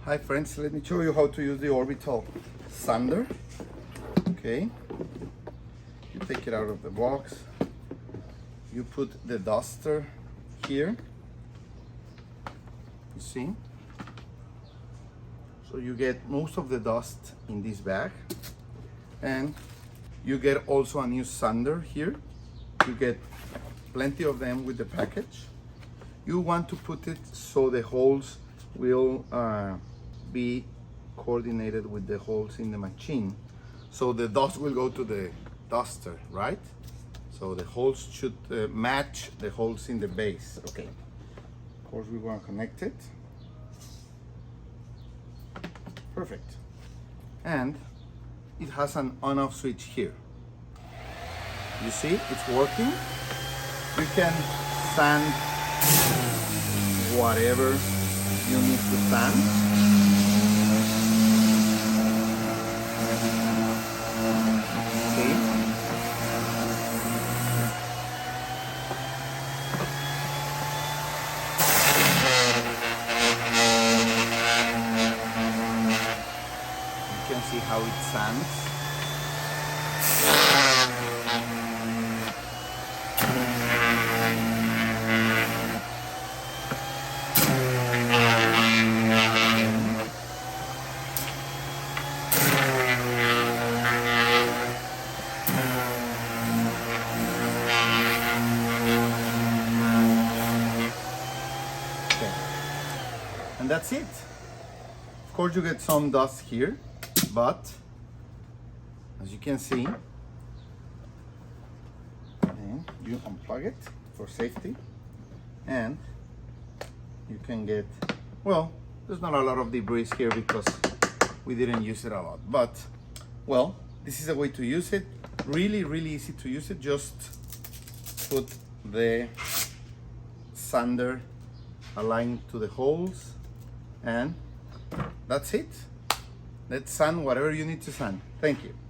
Hi friends, let me show you how to use the Orbital sander. Okay, you take it out of the box, you put the duster here, you see, so you get most of the dust in this bag, and you get also a new sander here. You get plenty of them with the package. You want to put it so the holes will be coordinated with the holes in the machine, so the dust will go to the duster, right? So the holes should match the holes in the base. Okay, of course we want to connect it. Perfect. And it has an on-off switch here. You see, it's working. You can sand whatever you need to sand. You can see how it sands. And that's it. Of course you get some dust here, but as you can see, and you unplug it for safety, and you can get, well, there's not a lot of debris here because we didn't use it a lot, but well, this is a way to use it. Really easy to use it. Just put the sander aligned to the holes, and that's it. Let's sand whatever you need to sand. Thank you.